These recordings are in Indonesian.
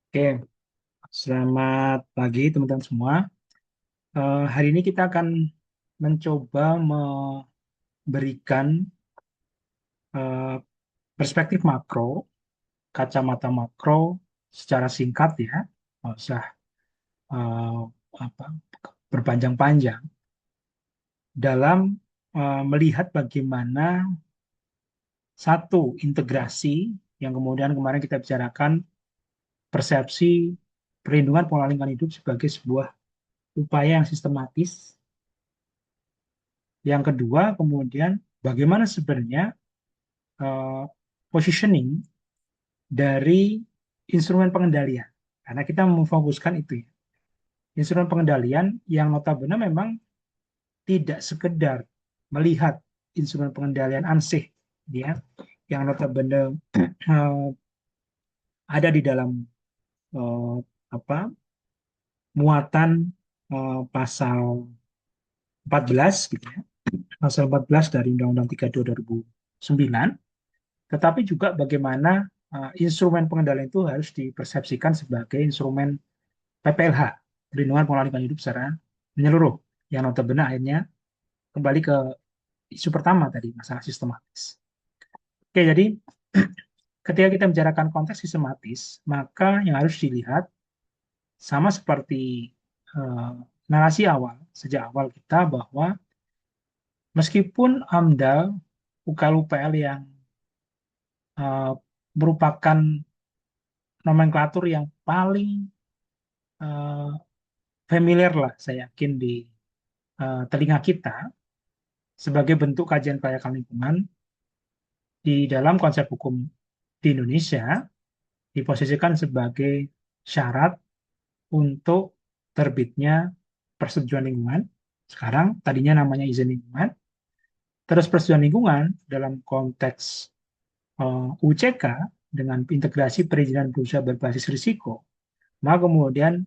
Oke, selamat pagi teman-teman semua. Hari ini kita akan mencoba memberikan eh, perspektif makro, kacamata makro secara singkat ya, nggak usah eh, apa, berpanjang-panjang dalam melihat bagaimana satu integrasi yang kemudian kemarin kita bicarakan persepsi perlindungan pola lingkungan hidup sebagai sebuah upaya yang sistematis. Yang kedua, kemudian bagaimana sebenarnya eh, positioning dari instrumen pengendalian. Karena kita memfokuskan itu ya. Instrumen pengendalian yang notabene memang tidak sekedar melihat instrumen pengendalian ansih ya, yang notabene ada di dalam eh, apa muatan pasal 14 gitu ya. Pasal 14 dari Undang-Undang 32 2009. Tetapi juga bagaimana instrumen pengendalian itu harus dipersepsikan sebagai instrumen PPLH, perlindungan pola lingkungan hidup secara menyeluruh. Yang notabene akhirnya kembali ke isu pertama tadi, masalah sistematis. Oke, jadi ketika kita bicarakan konteks sistematis, maka yang harus dilihat sama seperti eh, narasi awal, sejak awal kita bahwa meskipun AMDAL, UKL-UPL yang eh, merupakan nomenklatur yang paling eh, familiar lah, saya yakin di telinga kita sebagai bentuk kajian kelayakan lingkungan di dalam konsep hukum di Indonesia diposisikan sebagai syarat untuk terbitnya persetujuan lingkungan. Sekarang tadinya namanya izin lingkungan. Terus persetujuan lingkungan dalam konteks UCK dengan integrasi perizinan berusaha berbasis risiko, maka kemudian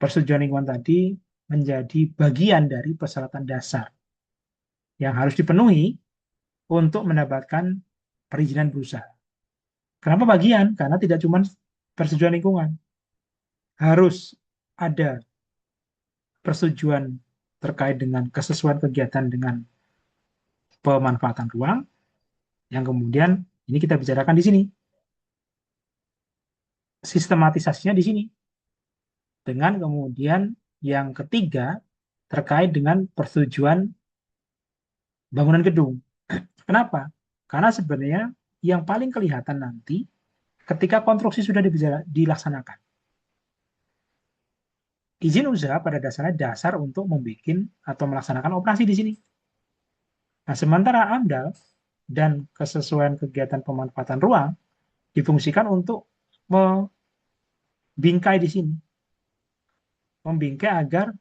persetujuan lingkungan tadi menjadi bagian dari persyaratan dasar yang harus dipenuhi untuk mendapatkan perizinan berusaha. Kenapa bagian? Karena tidak cuma persetujuan lingkungan, harus ada persetujuan terkait dengan kesesuaian kegiatan dengan pemanfaatan ruang, yang kemudian ini kita bicarakan di sini. Sistematisasinya di sini. Dengan kemudian yang ketiga terkait dengan persetujuan bangunan gedung. Kenapa? Karena sebenarnya yang paling kelihatan nanti ketika konstruksi sudah dilaksanakan. Izin usaha pada dasarnya dasar untuk membuat atau melaksanakan operasi di sini. Nah, sementara AMDAL dan kesesuaian kegiatan pemanfaatan ruang difungsikan untuk membingkai di sini. Membingkai agar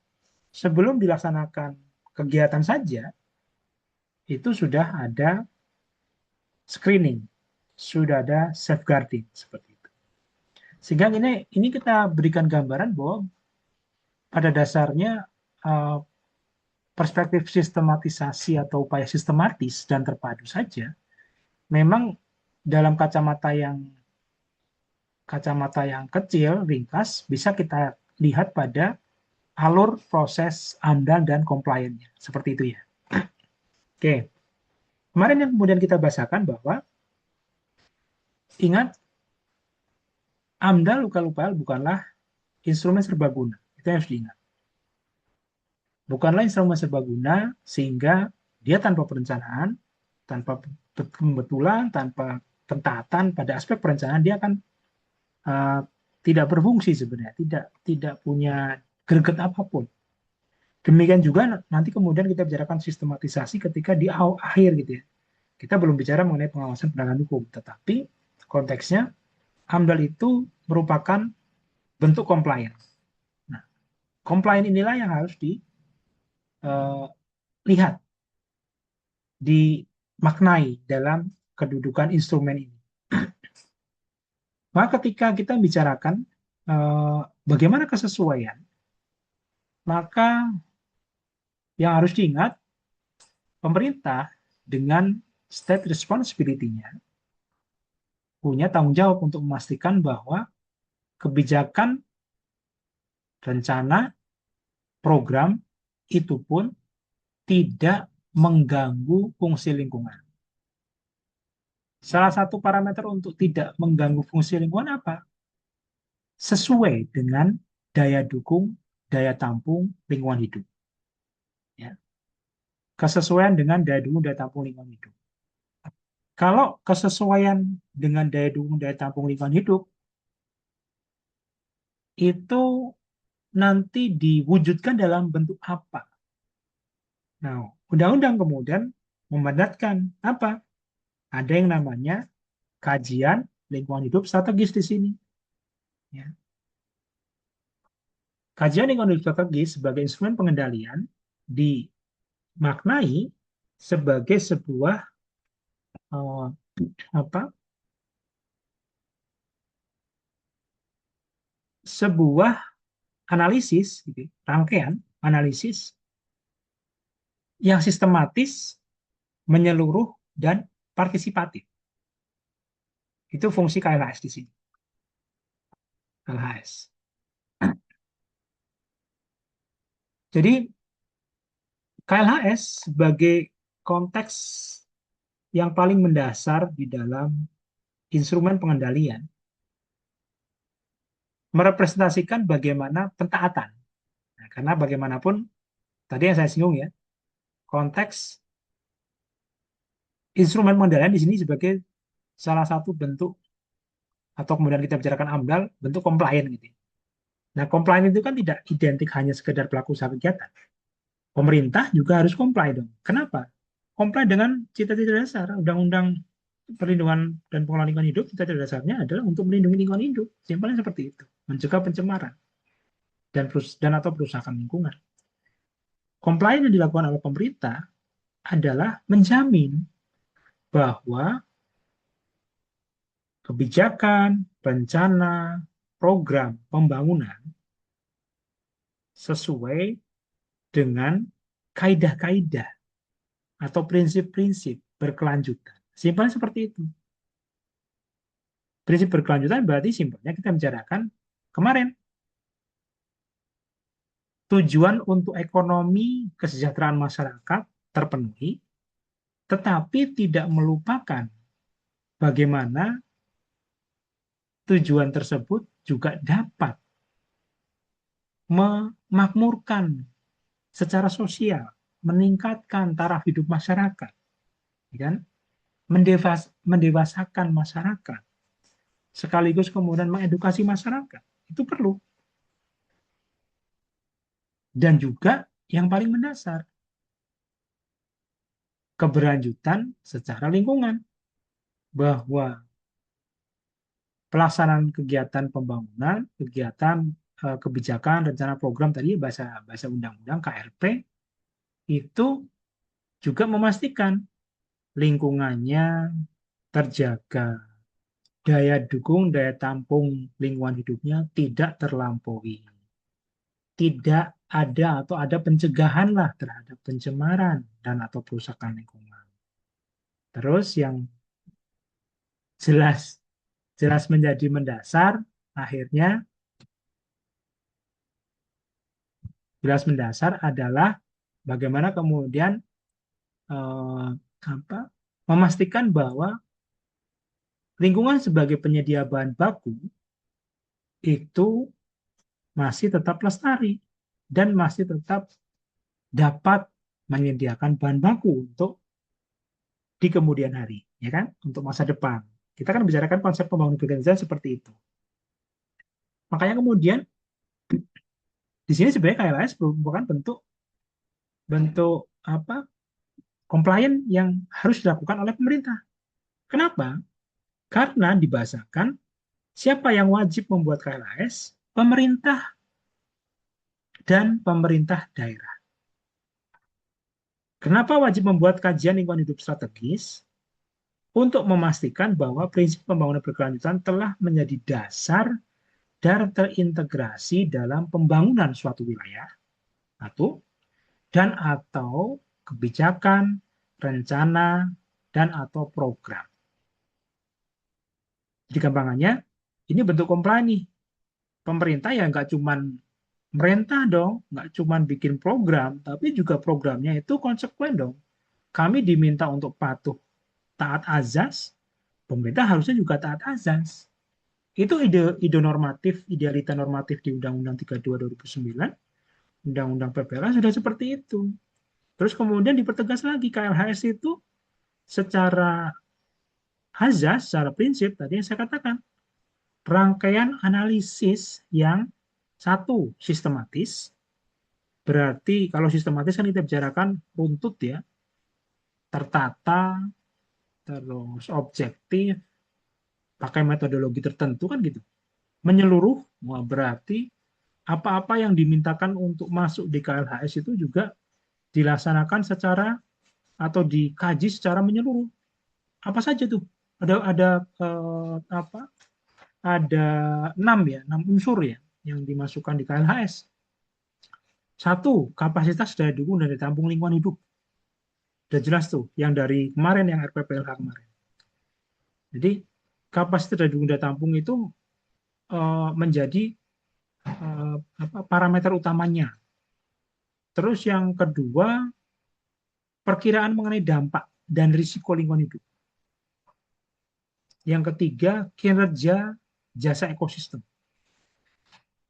sebelum dilaksanakan kegiatan saja, itu sudah ada screening, sudah ada safeguarding, seperti itu. Sehingga ini kita berikan gambaran bahwa pada dasarnya eh, perspektif sistematisasi atau upaya sistematis dan terpadu saja, memang dalam kacamata yang kecil, ringkas, bisa kita lihat pada alur proses AMDAL dan compliance-nya. Seperti itu ya. Oke, kemarin yang kemudian kita bahasakan bahwa ingat AMDAL luka-luka bukanlah instrumen serbaguna. Itu yang harus diingat. Bukanlah instrumen serbaguna sehingga dia tanpa perencanaan, tanpa pembetulan, tanpa pentatan pada aspek perencanaan dia akan uh, tidak berfungsi sebenarnya, tidak punya greget apapun. Demikian juga nanti kemudian kita bicarakan sistematisasi ketika di akhir gitu ya. Kita belum bicara mengenai pengawasan penegakan hukum, tetapi konteksnya AMDAL itu merupakan bentuk compliance. Nah, compliance inilah yang harus dilihat, dimaknai dalam kedudukan instrumen ini. Maka ketika kita bicarakan bagaimana kesesuaian, maka yang harus diingat, pemerintah dengan state responsibility-nya punya tanggung jawab untuk memastikan bahwa kebijakan, rencana, program itu pun tidak mengganggu fungsi lingkungan. Salah satu parameter untuk tidak mengganggu fungsi lingkungan apa? Sesuai dengan daya dukung, daya tampung lingkungan hidup. Ya. Kesesuaian dengan daya dukung, daya tampung lingkungan hidup. Kalau kesesuaian dengan daya dukung, daya tampung lingkungan hidup, itu nanti diwujudkan dalam bentuk apa? Nah, undang-undang kemudian memandatkan apa? Ada yang namanya kajian lingkungan hidup strategis di sini. Ya. Kajian lingkungan hidup strategis sebagai instrumen pengendalian dimaknai sebagai sebuah uh, apa? Sebuah analisis, gitu, rangkaian analisis yang sistematis, menyeluruh dan partisipatif. Itu fungsi KLHS di sini. KLHS. Jadi KLHS sebagai konteks yang paling mendasar di dalam instrumen pengendalian merepresentasikan bagaimana pentaatan. Nah, karena bagaimanapun tadi yang saya singgung ya, konteks instrumen pengendalian di sini sebagai salah satu bentuk atau kemudian kita bicarakan AMDAL bentuk komplain gitu. Nah, komplain itu kan tidak identik hanya sekedar pelaku usaha kegiatan. Pemerintah juga harus comply dong. Kenapa? Comply dengan cita-cita dasar Undang-Undang Perlindungan dan Pengelolaan Lingkungan Hidup. Cita-cita dasarnya adalah untuk melindungi lingkungan hidup. Simpelnya seperti itu. Mencegah pencemaran dan atau perusakan lingkungan. Compliance yang dilakukan oleh pemerintah adalah menjamin bahwa kebijakan, rencana, program pembangunan sesuai dengan kaidah-kaidah atau prinsip-prinsip berkelanjutan. Simpelnya seperti itu. Prinsip berkelanjutan berarti simpelnya kita bicarakan kemarin. Tujuan untuk ekonomi kesejahteraan masyarakat terpenuhi, tetapi tidak melupakan bagaimana tujuan tersebut juga dapat memakmurkan secara sosial, meningkatkan taraf hidup masyarakat, kan? Mendewasakan masyarakat, sekaligus kemudian mengedukasi masyarakat. Itu perlu. Dan juga yang paling mendasar, keberlanjutan secara lingkungan. Bahwa pelaksanaan kegiatan pembangunan, kegiatan kebijakan, rencana program tadi bahasa undang-undang KLP itu juga memastikan lingkungannya terjaga, daya dukung, daya tampung lingkungan hidupnya tidak terlampaui, tidak ada atau ada pencegahan lah terhadap pencemaran dan atau perusakan lingkungan. Terus yang jelas jelas menjadi mendasar, akhirnya jelas mendasar adalah bagaimana kemudian eh, apa, memastikan bahwa lingkungan sebagai penyedia bahan baku itu masih tetap lestari dan masih tetap dapat menyediakan bahan baku untuk di kemudian hari, ya kan, untuk masa depan. Kita kan bicarakan konsep pembangunan berkelanjutan seperti itu. Makanya kemudian di sini sebenarnya KLAS merupakan bentuk bentuk apa komplain yang harus dilakukan oleh pemerintah. Kenapa? Karena dibahasakan siapa yang wajib membuat KLAS? Pemerintah dan pemerintah daerah. Kenapa wajib membuat kajian lingkungan hidup strategis? Untuk memastikan bahwa prinsip pembangunan berkelanjutan telah menjadi dasar dan terintegrasi dalam pembangunan suatu wilayah, satu, dan atau kebijakan, rencana, dan atau program. Jadi gampangannya, ini bentuk komplain nih. pemerintah ya nggak cuman merintah dong, nggak cuman bikin program, tapi juga programnya itu konsekuen dong. Kami diminta untuk patuh taat azas, pemerintah harusnya juga taat azas. Itu ide normatif, idealita normatif di Undang-Undang 32 2009, Undang-Undang PPLA sudah seperti itu. Terus kemudian dipertegas lagi KLHS itu secara azas, secara prinsip tadi yang saya katakan, rangkaian analisis yang satu sistematis, berarti kalau sistematis kan kita bicarakan runtut ya, tertata, terus objektif, pakai metodologi tertentu kan gitu. Menyeluruh, berarti apa-apa yang dimintakan untuk masuk di KLHS itu juga dilaksanakan secara atau dikaji secara menyeluruh. Apa saja tuh? Ada apa? Ada 6 ya, 6 unsur ya yang dimasukkan di KLHS. Satu, kapasitas daya dukung dan daya tampung lingkungan hidup. Udah jelas tuh, yang dari kemarin yang RPPLH kemarin. Jadi kapasitas daya dukung daya tampung itu menjadi parameter utamanya. Terus yang kedua, perkiraan mengenai dampak dan risiko lingkungan hidup. Yang ketiga, kinerja jasa ekosistem.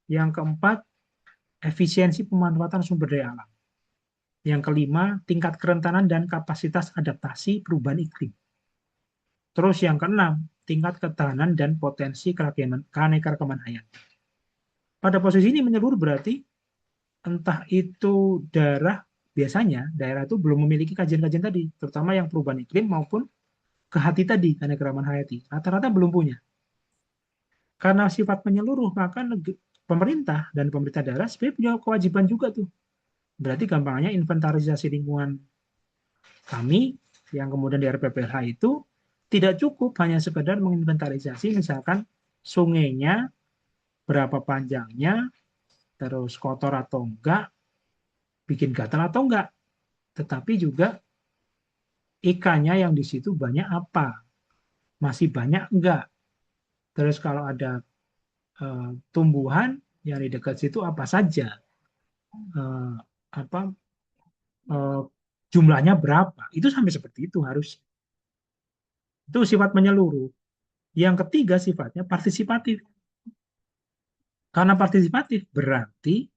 Yang keempat, efisiensi pemanfaatan sumber daya alam. Yang kelima, tingkat kerentanan dan kapasitas adaptasi perubahan iklim. Terus yang keenam, tingkat ketahanan dan potensi keanekaragaman hayati. Pada posisi ini menyeluruh berarti entah itu biasanya daerah itu belum memiliki kajian-kajian tadi, terutama yang perubahan iklim maupun ke hati tadi, keanekaragaman hayati. Rata-rata belum punya. Karena sifat menyeluruh, maka pemerintah dan pemerintah daerah sebenarnya punya kewajiban juga tuh. Berarti gampangnya inventarisasi lingkungan kami yang kemudian di RPPLH itu tidak cukup hanya sekedar menginventarisasi misalkan sungainya berapa panjangnya, terus kotor atau enggak, bikin gatal atau enggak, tetapi juga ikannya yang di situ banyak apa, masih banyak enggak, terus kalau ada tumbuhan yang di dekat situ apa saja, eh, apa eh, jumlahnya berapa, itu sampai seperti itu harus. Itu sifat menyeluruh. Yang ketiga sifatnya partisipatif. Karena partisipatif berarti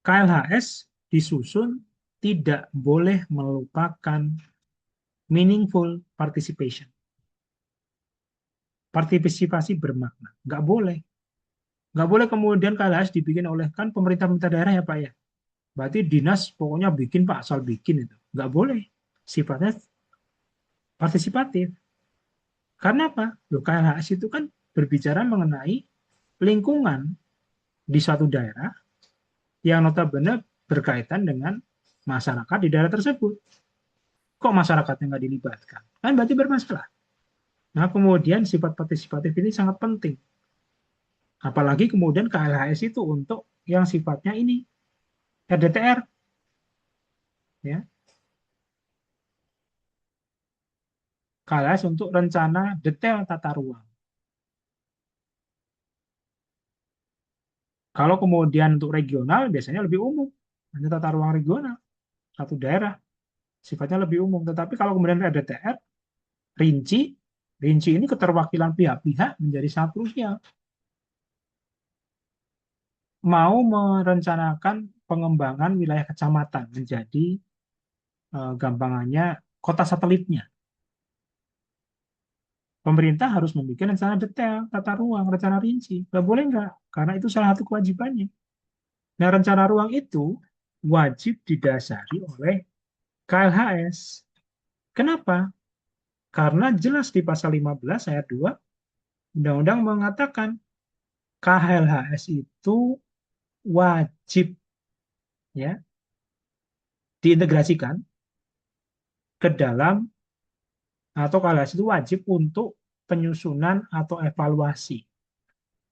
KLHS disusun tidak boleh melupakan meaningful participation. Partisipasi bermakna. Nggak boleh. Nggak boleh kemudian KLHS dibikin oleh kan pemerintah-pemerintah daerah ya Pak ya. Berarti dinas pokoknya bikin Pak, asal bikin itu. Nggak boleh. Sifatnya partisipatif. Karena apa? Loh, KLHS itu kan berbicara mengenai lingkungan di suatu daerah yang notabene berkaitan dengan masyarakat di daerah tersebut. Kok masyarakatnya nggak dilibatkan? Kan berarti bermasalah. Nah, kemudian sifat partisipatif ini sangat penting. Apalagi kemudian KLHS itu untuk yang sifatnya ini, RDTR. Ya. KLHS untuk rencana detail tata ruang. Kalau kemudian untuk regional, biasanya lebih umum. Hanya tata ruang regional, satu daerah. Sifatnya lebih umum. Tetapi kalau kemudian RDTR, rinci, rinci ini keterwakilan pihak-pihak menjadi sangat krusial. Mau merencanakan pengembangan wilayah kecamatan menjadi gampangannya kota satelitnya. Pemerintah harus membuat rencana detail, tata ruang, rencana rinci. Nggak boleh nggak? Karena itu salah satu kewajibannya. Nah, rencana ruang itu wajib didasari oleh KLHS. Kenapa? Karena jelas di pasal 15 ayat 2 Undang-Undang mengatakan KLHS itu wajib ya diintegrasikan ke dalam atau KLHS itu wajib untuk penyusunan atau evaluasi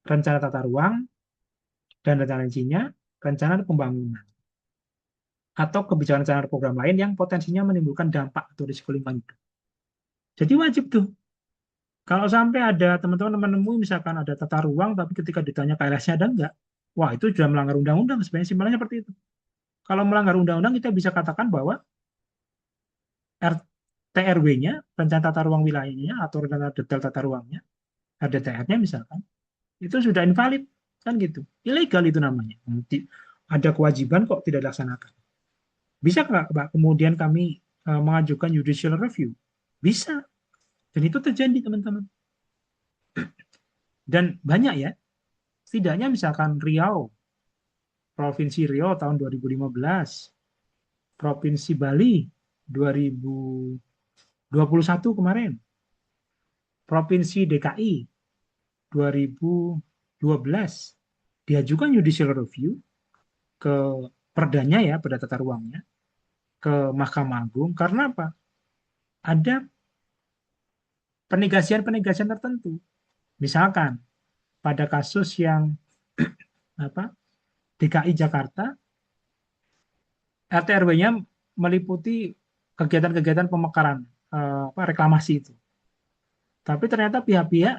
rencana tata ruang dan rencana rincinya, rencana pembangunan atau kebijakan rencana program lain yang potensinya menimbulkan dampak atau risiko lingkungan hidup. Jadi wajib tuh Kalau sampai ada teman-teman menemui misalkan ada tata ruang, tapi ketika ditanya KLS-nya ada enggak, wah itu sudah melanggar undang-undang. Sebenarnya simpelnya seperti itu. Kalau melanggar undang-undang kita bisa katakan bahwa TRW-nya, rencana tata ruang wilayahnya atau rencana detail tata ruangnya, RDTR-nya misalkan, itu sudah invalid, kan gitu. Ilegal itu namanya. Nanti ada kewajiban kok tidak dilaksanakan. Bisa nggak, Pak, kemudian kami mengajukan judicial review? Bisa. Dan itu terjadi, teman-teman. Dan banyak ya, setidaknya misalkan Riau, Provinsi Riau tahun 2015, Provinsi Bali 2021 kemarin, Provinsi DKI 2012 diajukan judicial review ke perdanya ya, pada tata ruangnya, ke Mahkamah Agung. Karena apa? Ada penegasian-penegasian tertentu. Misalkan pada kasus yang apa DKI Jakarta, RT/RW-nya meliputi kegiatan-kegiatan pemekaran, reklamasi itu. Tapi ternyata pihak-pihak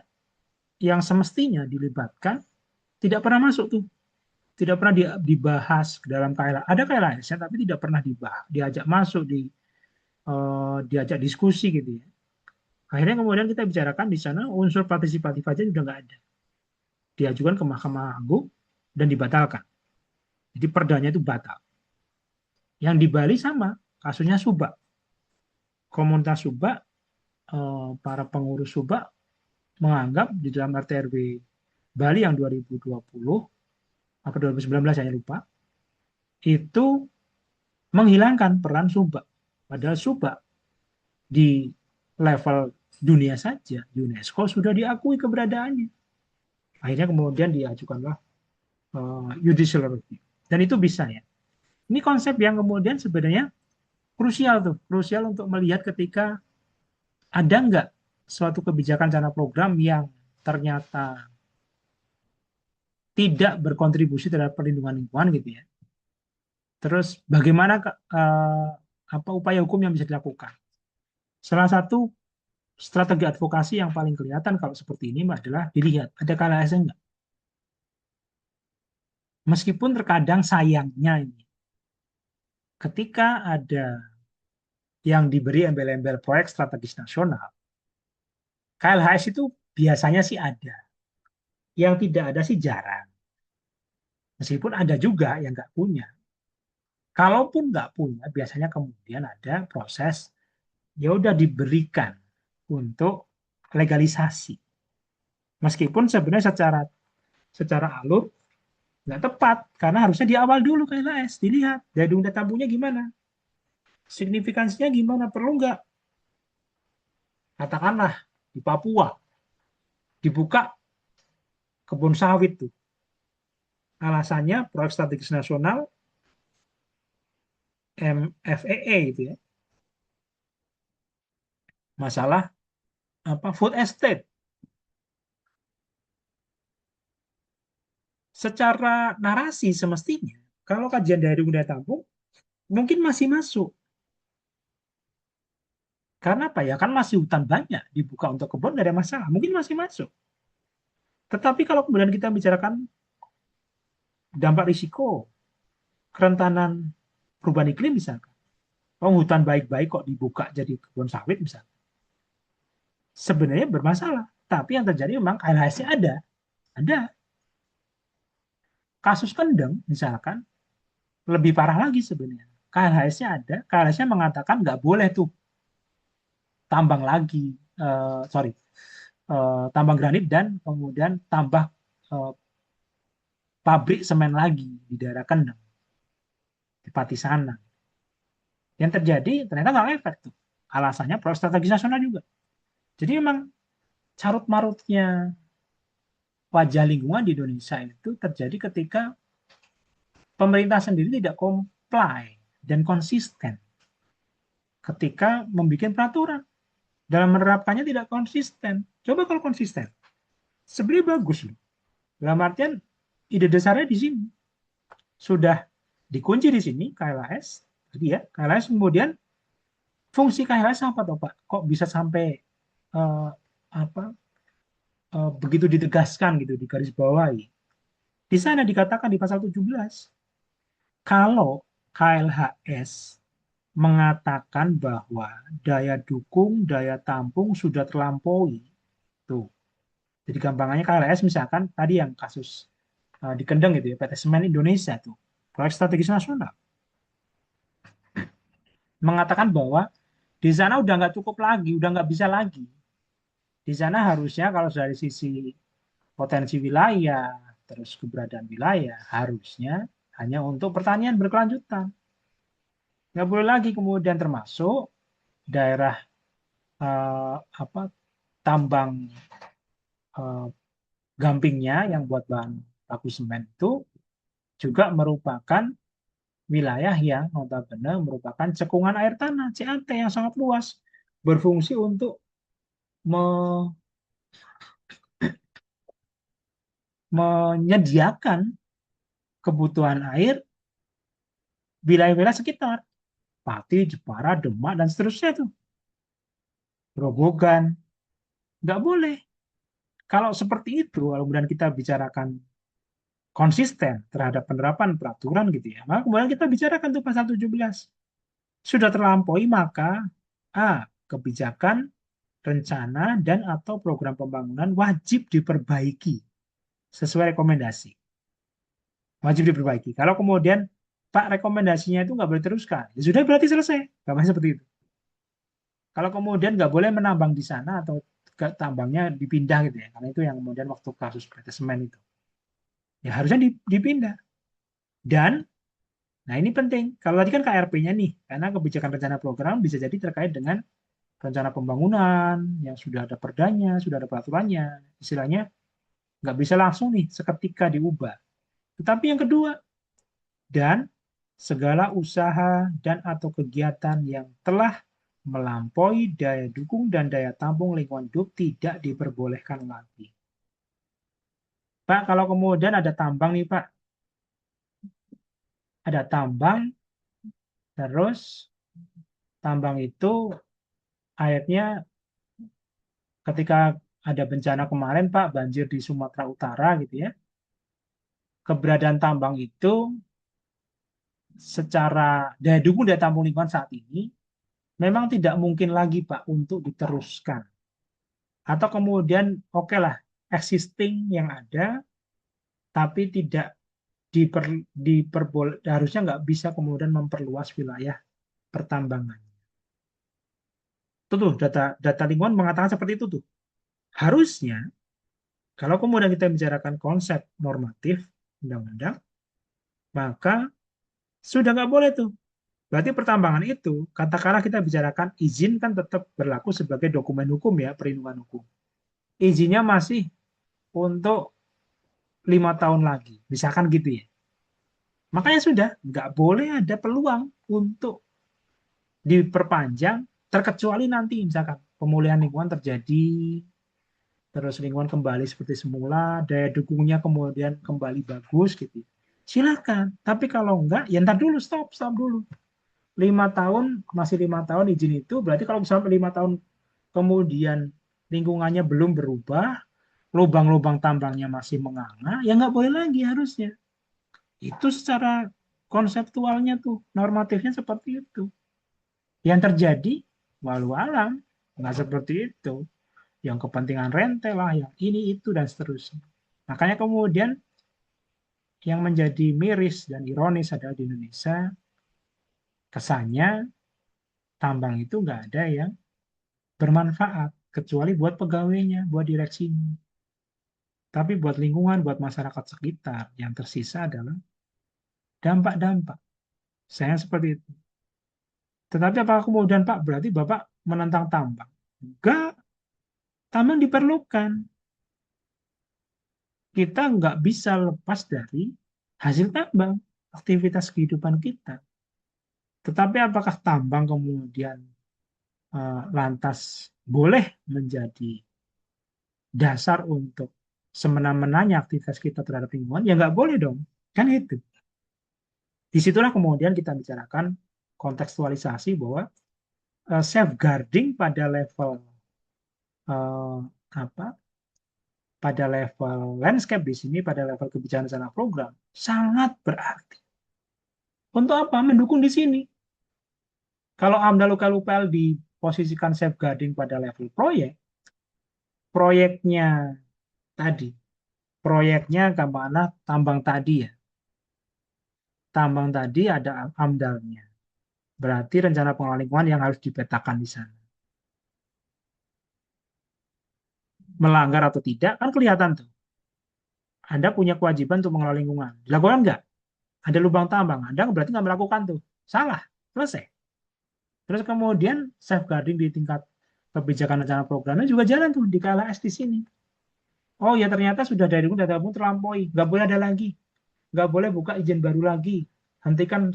yang semestinya dilibatkan tidak pernah masuk tuh, tidak pernah dibahas dalam KLA. Ada KLAS-nya tapi tidak pernah dibahas, diajak masuk, diajak diskusi gitu ya. Akhirnya kemudian kita bicarakan di sana unsur partisipatif aja sudah nggak ada. Diajukan ke Mahkamah Agung dan dibatalkan. Jadi perdanya itu batal. Yang di Bali sama, kasusnya Subak. Komunitas Subak, para pengurus Subak menganggap di dalam RT/RW Bali yang 2020 apa 2019 saya lupa, itu menghilangkan peran Subak. Padahal Subak di level dunia saja UNESCO sudah diakui keberadaannya. Akhirnya kemudian diajukanlah judicial review. Dan itu bisa ya. Ini konsep yang kemudian sebenarnya krusial tuh, krusial untuk melihat ketika ada nggak suatu kebijakan rencana program yang ternyata tidak berkontribusi terhadap perlindungan lingkungan gitu ya. Terus bagaimana apa upaya hukum yang bisa dilakukan? Salah satu strategi advokasi yang paling kelihatan kalau seperti ini adalah dilihat ada KLAS enggak. Meskipun terkadang sayangnya ini, ketika ada yang diberi embel-embel proyek strategis nasional, KLHS itu biasanya sih ada. Yang tidak ada sih jarang. Meskipun ada juga yang nggak punya. Kalaupun nggak punya, biasanya kemudian ada proses ya udah diberikan untuk legalisasi. Meskipun sebenarnya secara alur nggak tepat karena harusnya di awal dulu KLHS dilihat dari data tabunya gimana, signifikansinya gimana, perlu nggak katakanlah di Papua dibuka kebun sawit tuh, alasannya proyek strategis nasional MFEE itu ya, masalah apa food estate. Secara narasi semestinya kalau kajian dari Undang Tampung mungkin masih masuk. Karena apa ya? Kan masih hutan banyak dibuka untuk kebun, nggak ada masalah. Mungkin masih masuk. Tetapi kalau kemudian kita bicarakan dampak risiko, kerentanan perubahan iklim misalkan, oh hutan baik-baik kok dibuka jadi kebun sawit misalkan, sebenarnya bermasalah. Tapi yang terjadi memang KLHS-nya ada. Kasus Kendeng misalkan lebih parah lagi sebenarnya. KLHS-nya ada, KLHS-nya mengatakan nggak boleh tuh tambang lagi, sorry, tambang granit dan kemudian tambah uh, pabrik semen lagi di daerah Kendeng, di Patisanan. Yang terjadi ternyata nggak efek tuh. Alasannya proyek strategis nasional juga. Jadi memang carut marutnya wajah lingkungan di Indonesia itu terjadi ketika pemerintah sendiri tidak comply dan konsisten ketika membuat peraturan. Dalam menerapkannya tidak konsisten. Coba kalau konsisten, sebenarnya bagus loh. Dalam artian ide dasarnya di sini sudah dikunci di sini KLHS, jadi ya KLHS kemudian fungsi KLHS apa toh Pak? Kok bisa sampai uh, apa begitu ditegaskan gitu di garis bawahi. Di sana dikatakan di pasal 17 kalau KLHS mengatakan bahwa daya dukung, daya tampung sudah terlampaui. Tuh. Jadi gampangannya KLHS misalkan tadi yang kasus di Kendeng gitu ya, PT Semen Indonesia tuh, proyek strategis nasional, mengatakan bahwa di sana udah nggak cukup lagi, udah nggak bisa lagi. Di sana harusnya kalau dari sisi potensi wilayah, terus keberadaan wilayah, harusnya hanya untuk pertanian berkelanjutan. Nggak boleh lagi kemudian termasuk daerah apa tambang eh, gampingnya yang buat bahan baku semen itu juga merupakan wilayah yang notabene merupakan cekungan air tanah CAT yang sangat luas, berfungsi untuk me- menyediakan kebutuhan air wilayah-wilayah sekitar, Pati, Jepara, Demak, dan seterusnya tuh, Grobogan. Nggak boleh. Kalau seperti itu, kalau kemudian kita bicarakan konsisten terhadap penerapan peraturan gitu ya, maka kemudian kita bicarakan tuh pasal 17. Sudah terlampaui maka A. Kebijakan, rencana, dan atau program pembangunan wajib diperbaiki sesuai rekomendasi. Wajib diperbaiki. Kalau kemudian Pak rekomendasinya itu nggak boleh teruskan, ya sudah berarti selesai. Gampang seperti itu. Kalau kemudian nggak boleh menambang di sana atau tambangnya dipindah gitu ya, karena itu yang kemudian waktu kasus PT Semen itu, ya harusnya dipindah. Dan, nah ini penting, kalau tadi kan KRP-nya nih, karena kebijakan rencana program bisa jadi terkait dengan rencana pembangunan yang sudah ada perdanya, sudah ada peraturannya, istilahnya nggak bisa langsung nih seketika diubah. Tetapi yang kedua, dan segala usaha dan atau kegiatan yang telah melampaui daya dukung dan daya tampung lingkungan hidup tidak diperbolehkan lagi. Pak, kalau kemudian ada tambang nih Pak, ada tambang, terus tambang itu akhirnya ketika ada bencana kemarin Pak, banjir di Sumatera Utara gitu ya, keberadaan tambang itu secara daya dukung daya tampung lingkungan saat ini memang tidak mungkin lagi Pak untuk diteruskan. Atau kemudian oke lah existing yang ada tapi tidak harusnya nggak bisa kemudian memperluas wilayah pertambangan. Itu tuh data lingkungan mengatakan seperti itu tuh. Harusnya kalau kemudian kita bicarakan konsep normatif undang-undang, maka sudah nggak boleh tuh. Berarti pertambangan itu, katakanlah kita bicarakan izin kan tetap berlaku sebagai dokumen hukum ya, perlindungan hukum. Izinnya masih untuk 5 tahun lagi, misalkan gitu ya. Makanya sudah, nggak boleh ada peluang untuk diperpanjang, terkecuali nanti misalkan pemulihan lingkungan terjadi, terus lingkungan kembali seperti semula, daya dukungnya kemudian kembali bagus gitu. Silakan. Tapi kalau enggak, ya ntar dulu, stop dulu. 5 tahun, masih 5 tahun izin itu, berarti kalau sampai 5 tahun kemudian lingkungannya belum berubah, lubang-lubang tambangnya masih menganga, ya nggak boleh lagi harusnya. Itu secara konseptualnya tuh, normatifnya seperti itu. Yang terjadi, walau alam, nggak seperti itu. Yang kepentingan rente lah, yang ini, itu, dan seterusnya. Makanya kemudian yang menjadi miris dan ironis adalah di Indonesia, kesannya tambang itu nggak ada yang bermanfaat, kecuali buat pegawainya, buat direksinya. Tapi buat lingkungan, buat masyarakat sekitar, yang tersisa adalah dampak-dampak. Saya seperti itu. Tetapi apakah kemudian Pak, berarti Bapak menentang tambang? Enggak, tambang diperlukan. Kita nggak bisa lepas dari hasil tambang, aktivitas kehidupan kita. Tetapi apakah tambang kemudian lantas boleh menjadi dasar untuk semena-menanya aktivitas kita terhadap lingkungan? Ya nggak boleh dong. Kan itu. Disitulah kemudian kita bicarakan kontekstualisasi bahwa safeguarding pada level apa pada level landscape di sini, pada level kebijakan rencana program sangat berarti. Untuk apa? Mendukung di sini. Kalau AMDAL UKL UPL diposisikan safeguarding pada level proyek, proyeknya tadi, proyeknya kemana tambang tadi ya, tambang tadi ada AMDALnya. Berarti rencana pengelolaan lingkungan yang harus dipetakan di sana. Melanggar atau tidak, kan kelihatan tuh. Anda punya kewajiban untuk mengelola lingkungan. Dilakukan nggak? Ada lubang tambang. Anda berarti nggak melakukan tuh. Salah. Selesai. Terus kemudian safeguarding di tingkat kebijakan rencana programnya juga jalan tuh di KLHS di sini. Oh ya ternyata sudah dari data pun terlampaui. Nggak boleh ada lagi. Nggak boleh buka izin baru lagi. Hentikan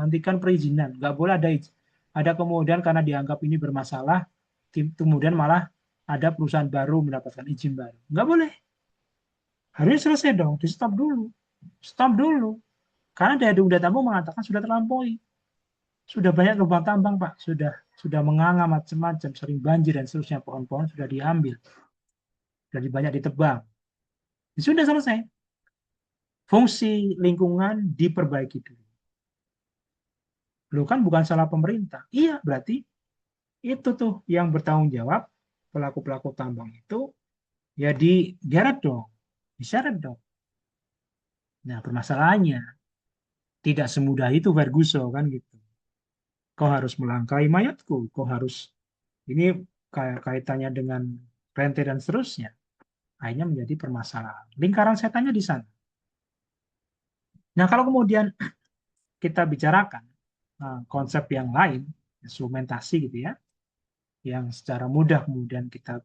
hentikan perizinan. Nggak boleh ada izin. Ada kemudian karena dianggap ini bermasalah, kemudian malah ada perusahaan baru mendapatkan izin baru. Nggak boleh. Harusnya selesai dong. Di stop dulu. Stop dulu. Karena daya dukung daya tampung mengatakan sudah terlampaui. Sudah banyak lubang tambang, Pak. Sudah menganga macam-macam, sering banjir dan seterusnya. Pohon-pohon sudah diambil. Sudah banyak ditebang. Ya sudah selesai. Fungsi lingkungan diperbaiki dulu. Lu kan bukan salah pemerintah. Iya, berarti itu tuh yang bertanggung jawab pelaku-pelaku tambang itu ya digeret dong, diseret dong. Nah, permasalahannya tidak semudah itu Ferguson kan gitu. Kau harus melangkahi mayatku, kau harus ini kaitannya dengan rente dan seterusnya. Akhirnya menjadi permasalahan. Lingkaran setannya di sana. Nah, kalau kemudian kita bicarakan konsep yang lain, instrumentasi gitu ya, yang secara mudah kemudian kita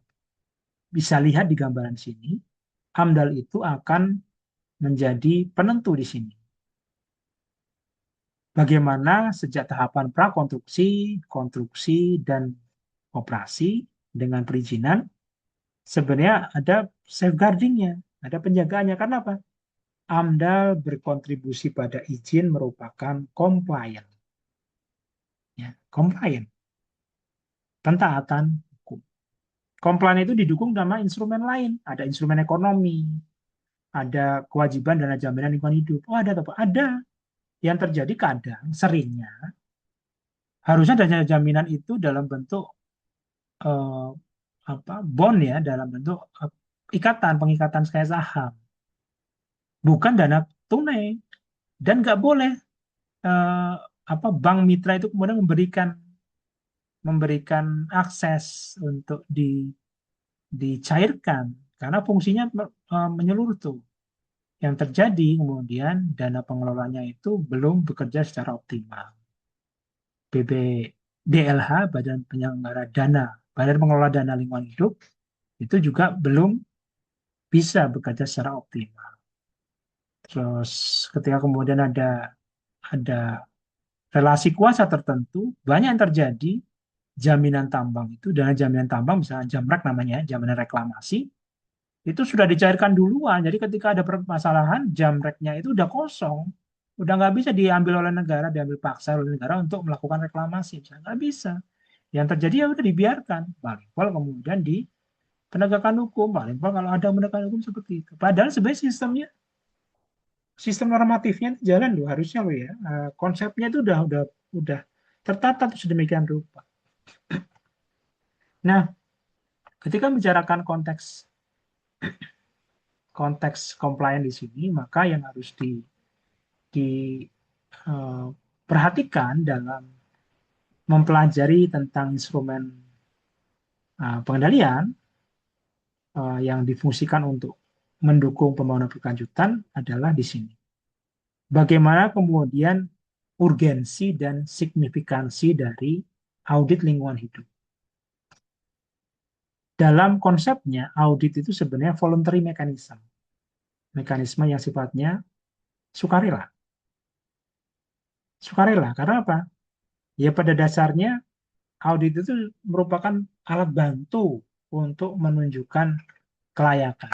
bisa lihat di gambaran sini, AMDAL itu akan menjadi penentu di sini. Bagaimana sejak tahapan prakonstruksi, konstruksi, dan operasi dengan perizinan, sebenarnya ada safeguarding-nya, ada penjagaannya. Karena apa? AMDAL berkontribusi pada izin merupakan compliant. Ya, compliant, pentaatan hukum. Compliant itu didukung sama instrumen lain. Ada instrumen ekonomi, ada kewajiban dana jaminan lingkungan hidup. Oh ada apa? Ada. Yang terjadi kadang, seringnya, harusnya dana jaminan itu dalam bentuk eh, bond ya, dalam bentuk pengikatan sekaya saham, bukan dana tunai. Dan nggak boleh eh, bank mitra itu kemudian memberikan memberikan akses untuk dicairkan karena fungsinya menyeluruh tuh. Yang terjadi kemudian dana pengelolanya itu belum bekerja secara optimal. BPDLH, Badan Penyelenggara Dana, Badan Pengelola Dana Lingkungan Hidup, itu juga belum bisa bekerja secara optimal. Terus ketika kemudian ada relasi kuasa tertentu, banyak yang terjadi jaminan tambang itu, dana jaminan tambang, misalnya jamrek namanya, jaminan reklamasi, itu sudah dicairkan duluan. Jadi ketika ada permasalahan, jamreknya itu udah kosong. Udah nggak bisa diambil oleh negara, diambil paksa oleh negara untuk melakukan reklamasi. Misalnya. Nggak bisa. Yang terjadi ya udah dibiarkan. Paling kemudian di penegakan hukum. Paling kalau ada penegakan hukum seperti itu. Padahal sebenarnya sistem normatifnya jalan loh harusnya loh ya. Konsepnya itu udah tertata tuh sedemikian rupa. Nah, ketika membicarakan konteks konteks compliant di sini, maka yang harus diperhatikan dalam mempelajari tentang instrumen pengendalian yang difungsikan untuk mendukung pembangunan berkelanjutan adalah di sini. Bagaimana kemudian urgensi dan signifikansi dari audit lingkungan hidup. Dalam konsepnya, audit itu sebenarnya voluntary mechanism. Mekanisme yang sifatnya sukarela. Sukarela, karena apa? Ya pada dasarnya audit itu merupakan alat bantu untuk menunjukkan kelayakan.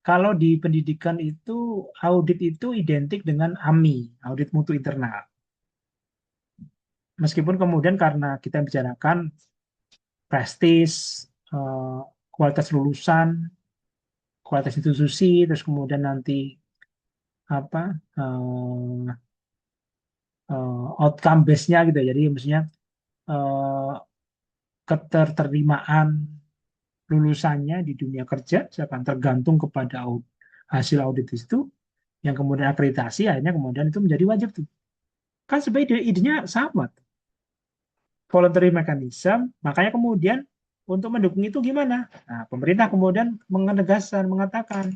Kalau di pendidikan itu, audit itu identik dengan AMI, audit mutu internal. Meskipun kemudian karena kita bicarakan prestis, kualitas lulusan, kualitas institusi, terus kemudian nanti apa outcome base-nya gitu ya. Jadi maksudnya eh, keterterimaan lulusannya di dunia kerja akan tergantung kepada hasil audit itu, yang kemudian akreditasi akhirnya kemudian itu menjadi wajib tuh. Kan sebenarnya idenya sama tuh. Voluntary mechanism, makanya kemudian untuk mendukung itu gimana? Nah, pemerintah kemudian menegaskan, mengatakan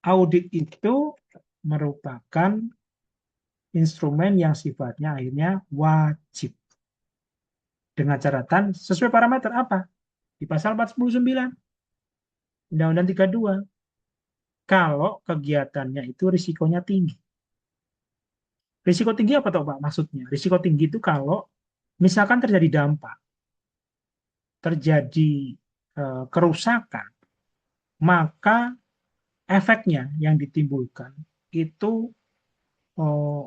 audit itu merupakan instrumen yang sifatnya akhirnya wajib. Dengan catatan sesuai parameter apa? Di pasal 49 Undang-Undang 32. Kalau kegiatannya itu risikonya tinggi. Risiko tinggi apa tuh Pak maksudnya? Risiko tinggi itu kalau misalkan terjadi dampak, terjadi kerusakan, maka efeknya yang ditimbulkan itu eh,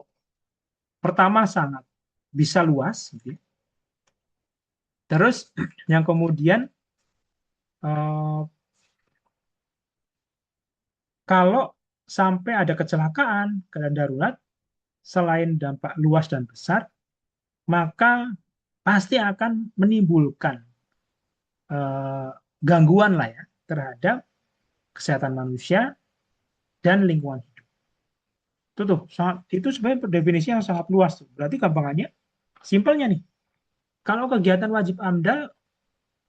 pertama sangat bisa luas, gitu ya. Terus yang kemudian eh, kalau sampai ada kecelakaan, keadaan darurat, selain dampak luas dan besar, maka pasti akan menimbulkan eh, gangguan lah ya terhadap kesehatan manusia dan lingkungan hidup. Itu tuh sangat, itu sebenarnya definisi yang sangat luas tuh. Berarti gampangannya, simpelnya nih, kalau kegiatan wajib AMDAL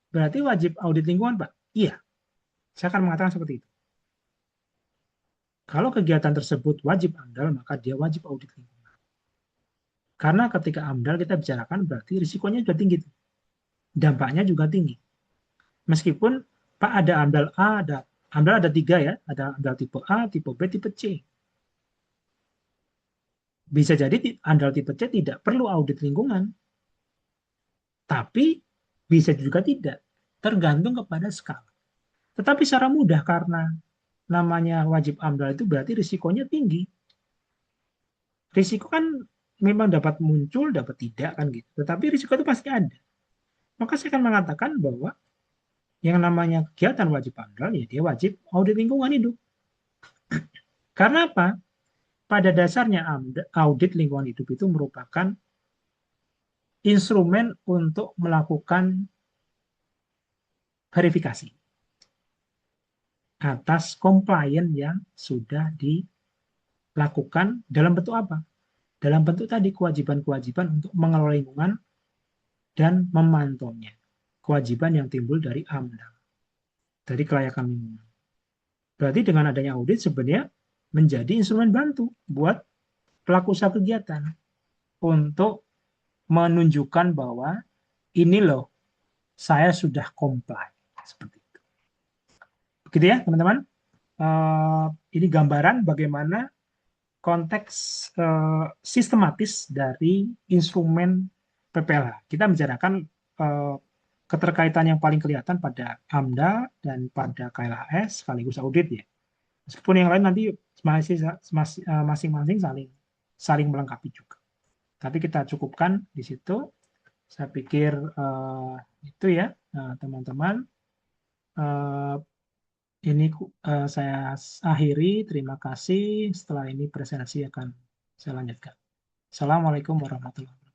berarti wajib audit lingkungan, Pak. Iya, saya akan mengatakan seperti itu. Kalau kegiatan tersebut wajib AMDAL, maka dia wajib audit lingkungan. Karena ketika AMDAL kita bicarakan berarti risikonya juga tinggi. Dampaknya juga tinggi. Meskipun Pak ada AMDAL A, ada AMDAL ada tiga ya, ada AMDAL tipe A, tipe B, tipe C. Bisa jadi AMDAL tipe C tidak perlu audit lingkungan, tapi bisa juga tidak, tergantung kepada skala. Tetapi secara mudah karena namanya wajib AMDAL itu berarti risikonya tinggi. Risiko kan memang dapat muncul, dapat tidak kan gitu. Tetapi risiko itu pasti ada. Maka saya akan mengatakan bahwa yang namanya kegiatan wajib AMDAL ya dia wajib audit lingkungan hidup. Karena apa? Pada dasarnya audit lingkungan hidup itu merupakan instrumen untuk melakukan verifikasi atas compliance yang sudah dilakukan dalam bentuk apa? Dalam bentuk tadi kewajiban-kewajiban untuk mengelola lingkungan dan memantaunya. Kewajiban yang timbul dari AMDAL, dari kelayakan lingkungan. Berarti dengan adanya audit sebenarnya menjadi instrumen bantu buat pelaku usaha kegiatan untuk menunjukkan bahwa ini loh, saya sudah comply. Seperti itu. Begitu ya, teman-teman. Ini gambaran bagaimana konteks sistematis dari instrumen PPLH. Kita bicarakan uh, keterkaitan yang paling kelihatan pada AMDA dan pada KLHS sekaligus audit ya. Meskipun yang lain nanti masing-masing saling saling melengkapi juga. Tapi kita cukupkan di situ. Saya pikir itu ya teman-teman. Uh, ini saya akhiri. Terima kasih. Setelah ini presentasi akan saya lanjutkan. Assalamualaikum warahmatullahi wabarakatuh.